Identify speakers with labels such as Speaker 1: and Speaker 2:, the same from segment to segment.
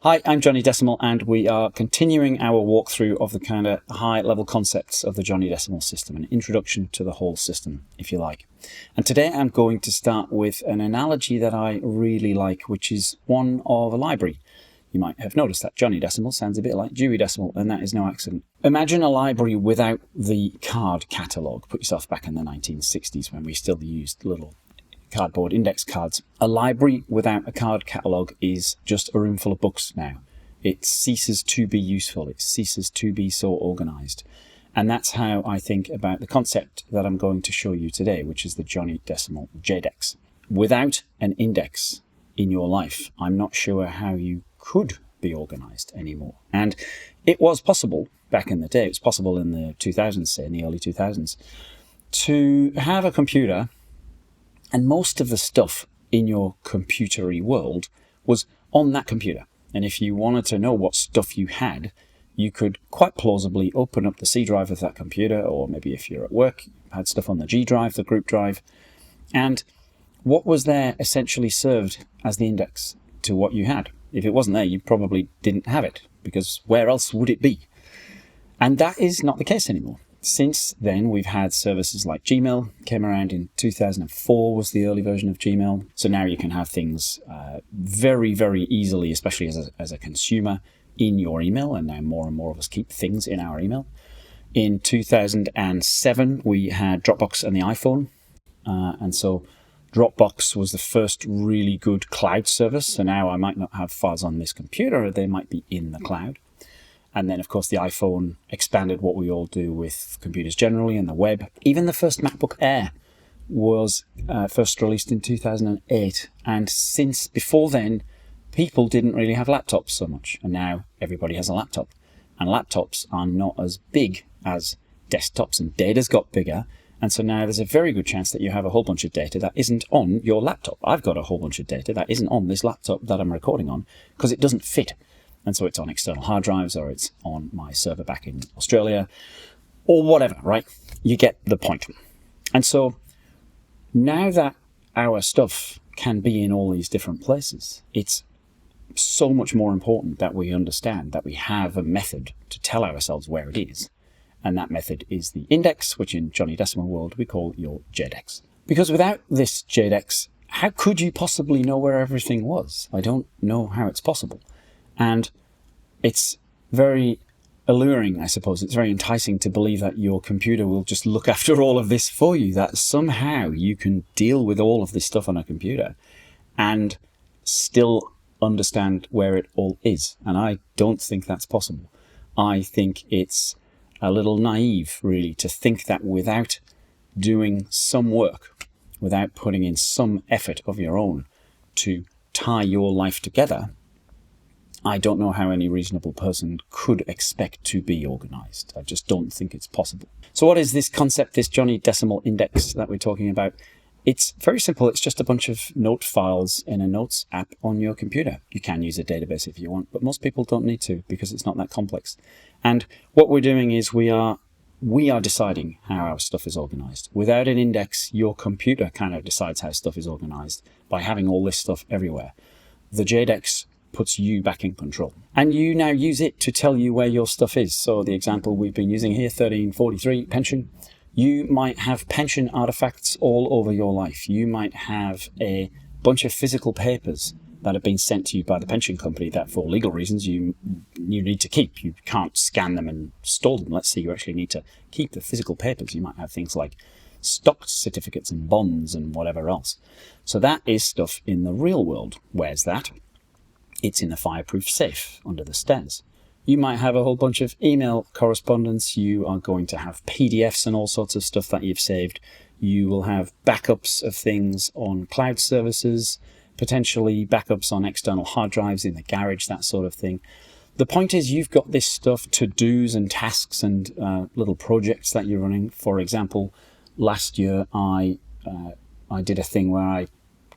Speaker 1: Hi, I'm Johnny.Decimal, and we are continuing our walkthrough of the kind of high-level concepts of the Johnny.Decimal system, an introduction to the whole system, if you like. And today I'm going to start with an analogy that I really like, which is one of a library. You might have noticed that Johnny.Decimal sounds a bit like Dewey.Decimal, and that is no accident. Imagine a library without the card catalogue. Put yourself back in the 1960s when we still used little cardboard index cards. A library without a card catalogue is just a room full of books now. It ceases to be useful. It ceases to be so organised. And that's how I think about the concept that I'm going to show you today, which is the Johnny.Decimal JDex. Without an index in your life, I'm not sure how you could be organised anymore. And it was possible back in the day. It was possible in the 2000s, say in the early 2000s, to have a computer. And most of the stuff in your computery world was on that computer. And if you wanted to know what stuff you had, you could quite plausibly open up the C drive of that computer, or maybe if you're at work, you had stuff on the G drive, the group drive. And what was there essentially served as the index to what you had. If it wasn't there, you probably didn't have it, because where else would it be? And that is not the case anymore. Since then, we've had services like Gmail, came around in 2004, was the early version of Gmail. So now you can have things very, very easily, especially as a consumer, in your email. And now more and more of us keep things in our email. In 2007, we had Dropbox and the iPhone. And so Dropbox was the first really good cloud service. So now I might not have files on this computer, they might be in the cloud. And then, of course, the iPhone expanded what we all do with computers generally and the web. Even the first MacBook Air was first released in 2008. And since before then, people didn't really have laptops so much. And now everybody has a laptop. And laptops are not as big as desktops, and data's got bigger. And so now there's a very good chance that you have a whole bunch of data that isn't on your laptop. I've got a whole bunch of data that isn't on this laptop that I'm recording on because it doesn't fit. And so it's on external hard drives, or it's on my server back in Australia, or whatever, right? You get the point. And so now that our stuff can be in all these different places, it's so much more important that we understand that we have a method to tell ourselves where it is. And that method is the index, which in Johnny.Decimal world we call your JDex. Because without this JDex, how could you possibly know where everything was? I don't know how it's possible. And it's very alluring, I suppose. It's very enticing to believe that your computer will just look after all of this for you, that somehow you can deal with all of this stuff on a computer and still understand where it all is. And I don't think that's possible. I think it's a little naive, really, to think that without doing some work, without putting in some effort of your own to tie your life together, I don't know how any reasonable person could expect to be organised. I just don't think it's possible. So what is this concept, this Johnny.Decimal index that we're talking about? It's very simple. It's just a bunch of note files in a notes app on your computer. You can use a database if you want, but most people don't need to because it's not that complex. And what we're doing is we are deciding how our stuff is organised. Without an index, your computer kind of decides how stuff is organised by having all this stuff everywhere. The JDex puts you back in control. And you now use it to tell you where your stuff is. So the example we've been using here, 1343, pension. You might have pension artifacts all over your life. You might have a bunch of physical papers that have been sent to you by the pension company that for legal reasons you need to keep. You can't scan them and store them. Let's say you actually need to keep the physical papers. You might have things like stock certificates and bonds and whatever else. So that is stuff in the real world. Where's that? It's in a fireproof safe under the stairs. You might have a whole bunch of email correspondence. You are going to have PDFs and all sorts of stuff that you've saved. You will have backups of things on cloud services, potentially backups on external hard drives in the garage, that sort of thing. The point is you've got this stuff, to-dos and tasks and little projects that you're running. For example, last year I did a thing where I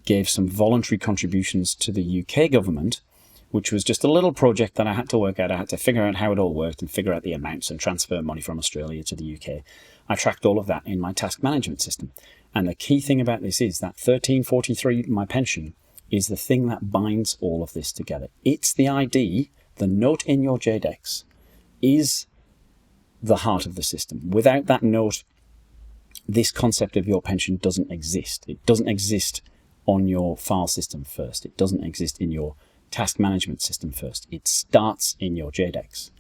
Speaker 1: gave some voluntary contributions to the UK government, which was just a little project that I had to work out. I had to figure out how it all worked and figure out the amounts and transfer money from Australia to the UK. I tracked all of that in my task management system. And the key thing about this is that 1343, my pension, is the thing that binds all of this together. It's the ID, the note in your JDex is the heart of the system. Without that note, this concept of your pension doesn't exist. It doesn't exist on your file system first. It doesn't exist in your task management system first. It starts in your JDex,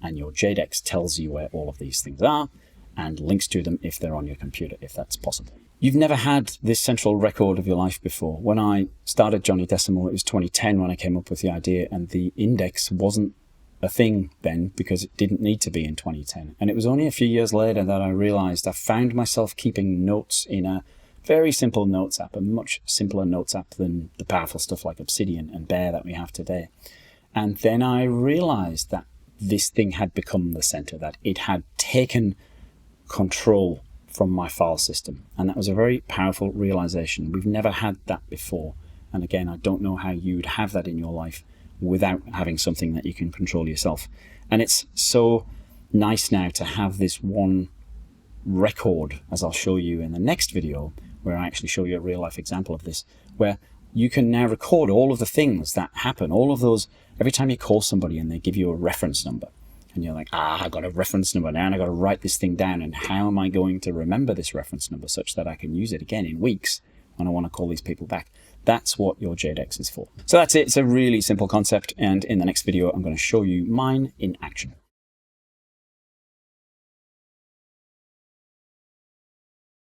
Speaker 1: and your JDex tells you where all of these things are and links to them if they're on your computer, if that's possible. You've never had this central record of your life before. When I started Johnny.Decimal, it was 2010 when I came up with the idea, and the index wasn't a thing then because it didn't need to be in 2010. And it was only a few years later that I realized I found myself keeping notes in a very simple notes app, a much simpler notes app than the powerful stuff like Obsidian and Bear that we have today. And then I realized that this thing had become the center, that it had taken control from my file system. And that was a very powerful realization. We've never had that before. And again, I don't know how you'd have that in your life without having something that you can control yourself. And it's so nice now to have this one record, as I'll show you in the next video, where I actually show you a real life example of this, where you can now record all of the things that happen, all of those, every time you call somebody and they give you a reference number, and you're like, I got a reference number now and I got to write this thing down, and how am I going to remember this reference number such that I can use it again in weeks when I want to call these people back? That's what your JDex is for. So that's it. It's a really simple concept, and in the next video I'm going to show you mine in action.